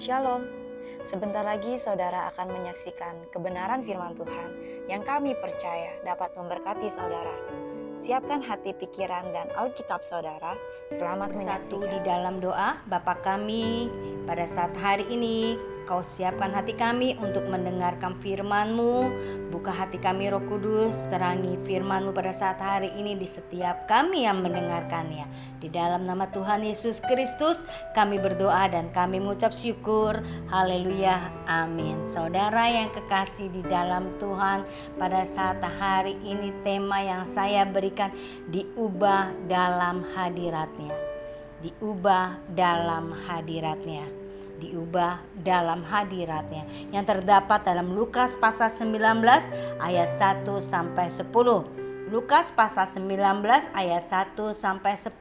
Shalom. Sebentar lagi saudara akan menyaksikan kebenaran firman Tuhan yang kami percaya dapat memberkati saudara. Siapkan hati, pikiran, dan Alkitab saudara. Selamat Bersatu di menyaksikan. dalam doa. Bapa kami, pada saat hari ini Kau siapkan hati kami untuk mendengarkan firman-Mu. Buka hati kami Roh Kudus, terangi firman-Mu pada saat hari ini di setiap kami yang mendengarkannya. Di dalam nama Tuhan Yesus Kristus kami berdoa dan kami mengucap syukur. Haleluya, amin. Saudara yang kekasih di dalam Tuhan, pada saat hari ini tema yang saya berikan diubah dalam hadiratnya. Diubah dalam hadiratnya. Diubah dalam hadiratnya yang terdapat dalam Lukas pasal 19 ayat 1 sampai 10. Lukas pasal 19 ayat 1 sampai 10.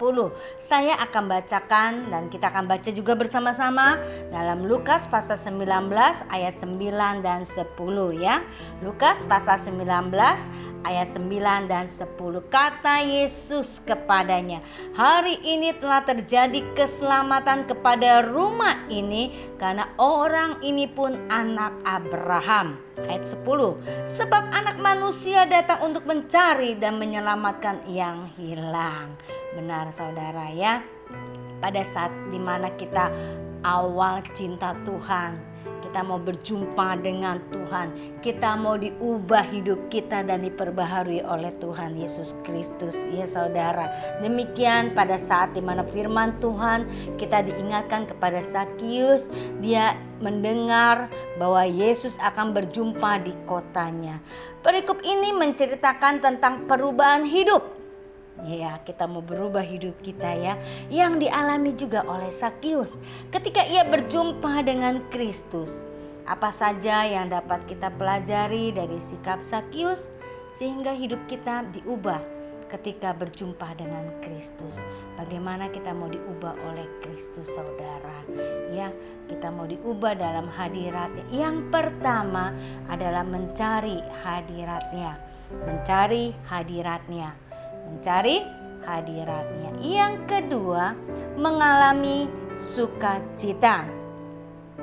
Saya akan bacakan dan kita akan baca juga bersama-sama dalam Lukas pasal 19 ayat 9 dan 10 ya. Lukas pasal 19 ayat 9 dan 10. Kata Yesus kepadanya, "Hari ini telah terjadi keselamatan kepada rumah ini karena orang ini pun anak Abraham." Ayat 10. Sebab anak manusia datang untuk mencari dan menyelamatkan yang hilang. Benar saudara ya. Pada saat dimana kita awal cinta Tuhan, kita mau berjumpa dengan Tuhan, kita mau diubah hidup kita dan diperbaharui oleh Tuhan Yesus Kristus ya saudara. Demikian pada saat dimana firman Tuhan kita diingatkan kepada Zakius, dia mendengar bahwa Yesus akan berjumpa di kotanya. Perikop ini menceritakan tentang perubahan hidup. Ya, kita mau berubah hidup kita ya, yang dialami juga oleh Zakius ketika ia berjumpa dengan Kristus. Apa saja yang dapat kita pelajari dari sikap Zakius sehingga hidup kita diubah ketika berjumpa dengan Kristus? Bagaimana kita mau diubah oleh Kristus saudara? Ya, kita mau diubah dalam hadiratnya. Yang pertama adalah mencari hadiratnya. Mencari hadiratnya. Mencari hadiratnya. Yang kedua, mengalami sukacita.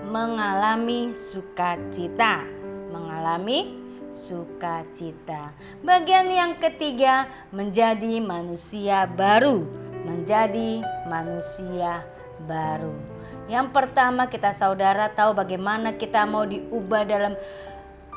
Mengalami sukacita. Mengalami sukacita. Bagian yang ketiga, menjadi manusia baru. Menjadi manusia baru. Yang pertama, kita saudara tahu bagaimana kita mau diubah dalam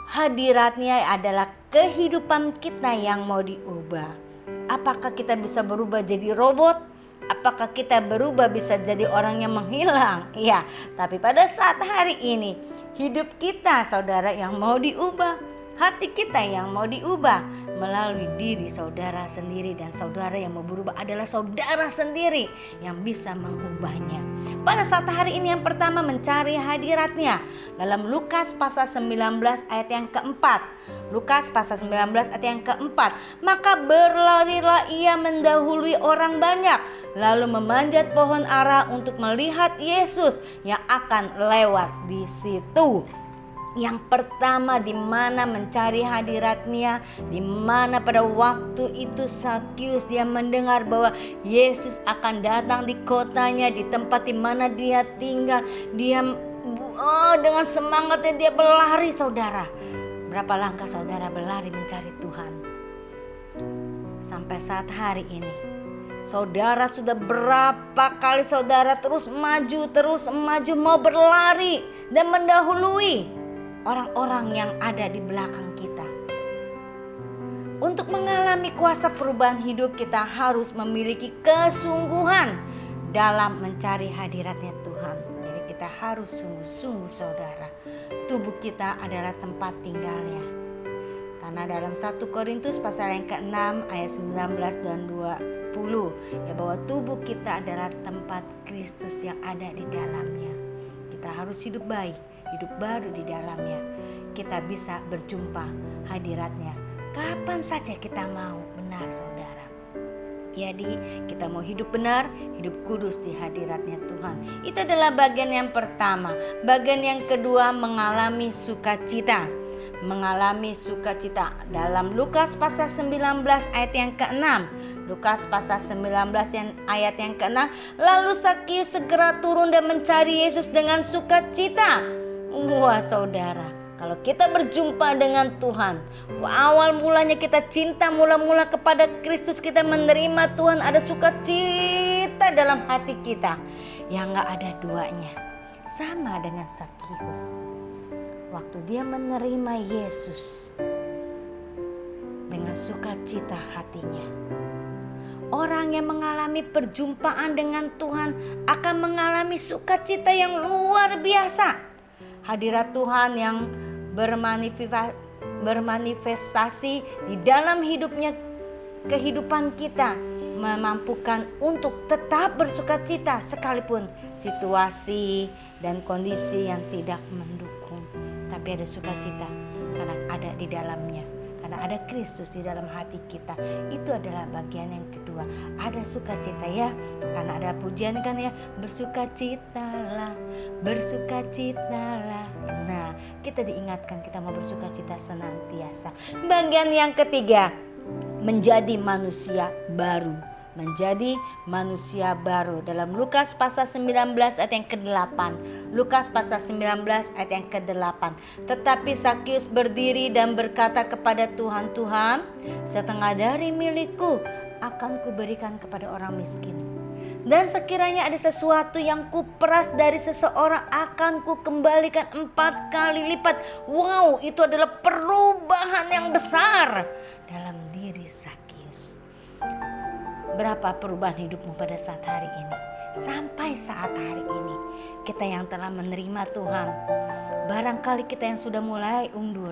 hadiratnya adalah kehidupan kita yang mau diubah. Apakah kita bisa berubah jadi robot? Apakah kita berubah bisa jadi orang yang menghilang? Ya, tapi pada saat hari ini hidup kita saudara yang mau diubah, hati kita yang mau diubah melalui diri saudara sendiri, dan saudara yang mau berubah adalah saudara sendiri yang bisa mengubahnya. Pada saat hari ini yang pertama, mencari hadiratnya. Dalam Lukas pasal 19 ayat yang keempat. Lukas pasal 19 ayat yang keempat. Maka berlarilah ia mendahului orang banyak, lalu memanjat pohon ara untuk melihat Yesus yang akan lewat di situ. Yang pertama, di mana mencari hadiratnya, di mana pada waktu itu Zakius dia mendengar bahwa Yesus akan datang di kotanya, di tempat di mana dia tinggal. Dia dengan semangatnya dia berlari saudara. Berapa langkah saudara berlari mencari Tuhan? Sampai saat hari ini saudara sudah berapa kali saudara terus maju mau berlari dan mendahului orang-orang yang ada di belakang kita. Untuk mengalami kuasa perubahan hidup, kita harus memiliki kesungguhan dalam mencari hadiratnya Tuhan. Jadi kita harus sungguh-sungguh saudara. Tubuh kita adalah tempat tinggalnya. Karena dalam 1 Korintus pasal yang ke-6 ayat 19 dan 20 ya, bahwa tubuh kita adalah tempat Kristus yang ada di dalamnya. Kita harus hidup baik, hidup baru di dalamnya. Kita bisa berjumpa hadiratnya kapan saja kita mau. Benar saudara. Jadi kita mau hidup benar, hidup kudus di hadiratnya Tuhan. Itu adalah bagian yang pertama. Bagian yang kedua, mengalami sukacita. Mengalami sukacita. Dalam Lukas pasal 19 ayat yang ke-6. Lukas pasal 19 ayat yang ke-6. Lalu Zakius segera turun dan mencari Yesus dengan sukacita. Wah saudara, kalau kita berjumpa dengan Tuhan, awal mulanya kita cinta mula-mula kepada Kristus, kita menerima Tuhan, ada sukacita dalam hati kita yang gak ada duanya. Sama dengan Zakius, waktu dia menerima Yesus dengan sukacita hatinya. Orang yang mengalami perjumpaan dengan Tuhan akan mengalami sukacita yang luar biasa. Hadirat Tuhan yang bermanifestasi di dalam kehidupan kita memampukan untuk tetap bersukacita sekalipun situasi dan kondisi yang tidak mendukung. Tapi ada sukacita karena ada di dalamnya. Karena ada Kristus di dalam hati kita. Itu adalah bagian yang kedua. Ada sukacita ya. Karena ada pujian kan ya. Bersukacitalah, bersukacitalah. Nah, kita diingatkan kita mau bersukacita senantiasa. Bagian yang ketiga, menjadi manusia baru. Menjadi manusia baru. Dalam Lukas pasal 19 ayat yang ke-8. Lukas pasal 19 ayat yang ke-8. Tetapi Zakius berdiri dan berkata kepada Tuhan, Tuhan, setengah dari milikku akan kuberikan kepada orang miskin. Dan sekiranya ada sesuatu yang kuperas dari seseorang akan kukembalikan 4 kali lipat. Wow, itu adalah perubahan yang besar dalam diri Zakius. Berapa perubahan hidupmu pada saat hari ini? Sampai saat hari ini kita yang telah menerima Tuhan, barangkali kita yang sudah mulai undur,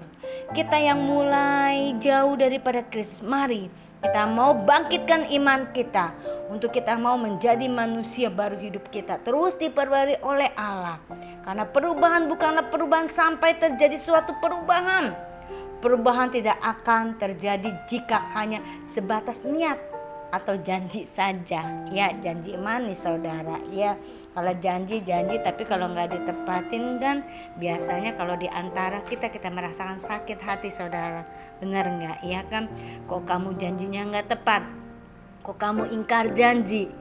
kita yang mulai jauh daripada Kristus, mari kita mau bangkitkan iman kita untuk kita mau menjadi manusia baru. Hidup kita terus diperbarui oleh Allah, karena perubahan bukanlah perubahan sampai terjadi suatu perubahan. Perubahan tidak akan terjadi jika hanya sebatas niat atau janji saja. Ya, janji manis saudara. Ya, kalau janji tapi kalau nggak ditepatin kan biasanya kalau diantara kita merasakan sakit hati saudara. Benar nggak? Ya kan? Kok kamu janjinya nggak tepat? Kok kamu ingkar janji?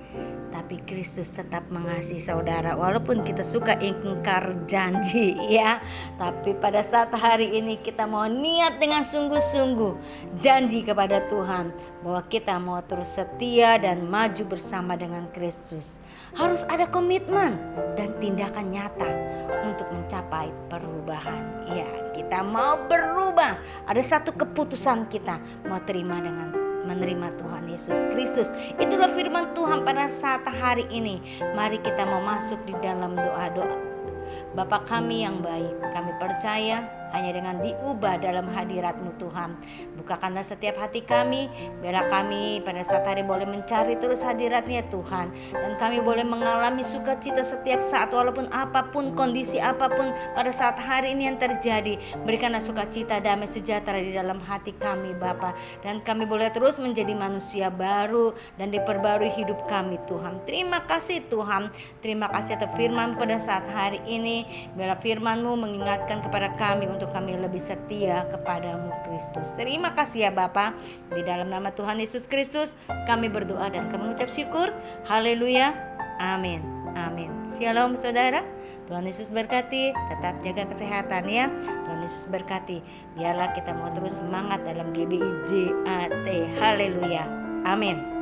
Tapi Kristus tetap mengasihi saudara walaupun kita suka ingkar janji ya. Tapi pada saat hari ini kita mau niat dengan sungguh-sungguh janji kepada Tuhan bahwa kita mau terus setia dan maju bersama dengan Kristus. Harus ada komitmen dan tindakan nyata untuk mencapai perubahan. Ya, kita mau berubah. Ada satu keputusan kita mau terima dengan menerima Tuhan Yesus Kristus. Itulah firman Tuhan pada saat hari ini. Mari kita mau masuk di dalam doa-doa. Bapa kami yang baik, kami percaya hanya dengan diubah dalam hadirat-Mu Tuhan. Bukakanlah setiap hati kami, biarlah kami pada saat hari boleh mencari terus hadirat-Nya Tuhan. Dan kami boleh mengalami sukacita setiap saat walaupun apapun kondisi apapun pada saat hari ini yang terjadi. Berikanlah sukacita, damai sejahtera di dalam hati kami Bapa. Dan kami boleh terus menjadi manusia baru dan diperbarui hidup kami Tuhan. Terima kasih Tuhan. Terima kasih atas firman pada saat hari ini. Biarlah firman-Mu mengingatkan kepada kami untuk kami lebih setia kepadamu Kristus. Terima kasih ya Bapa. Di dalam nama Tuhan Yesus Kristus kami berdoa dan kami mengucap syukur. Haleluya. Amin. Amin. Shalom saudara. Tuhan Yesus berkati. Tetap jaga kesehatan ya. Tuhan Yesus berkati. Biarlah kita mau terus semangat dalam GBIJAT. Haleluya. Amin.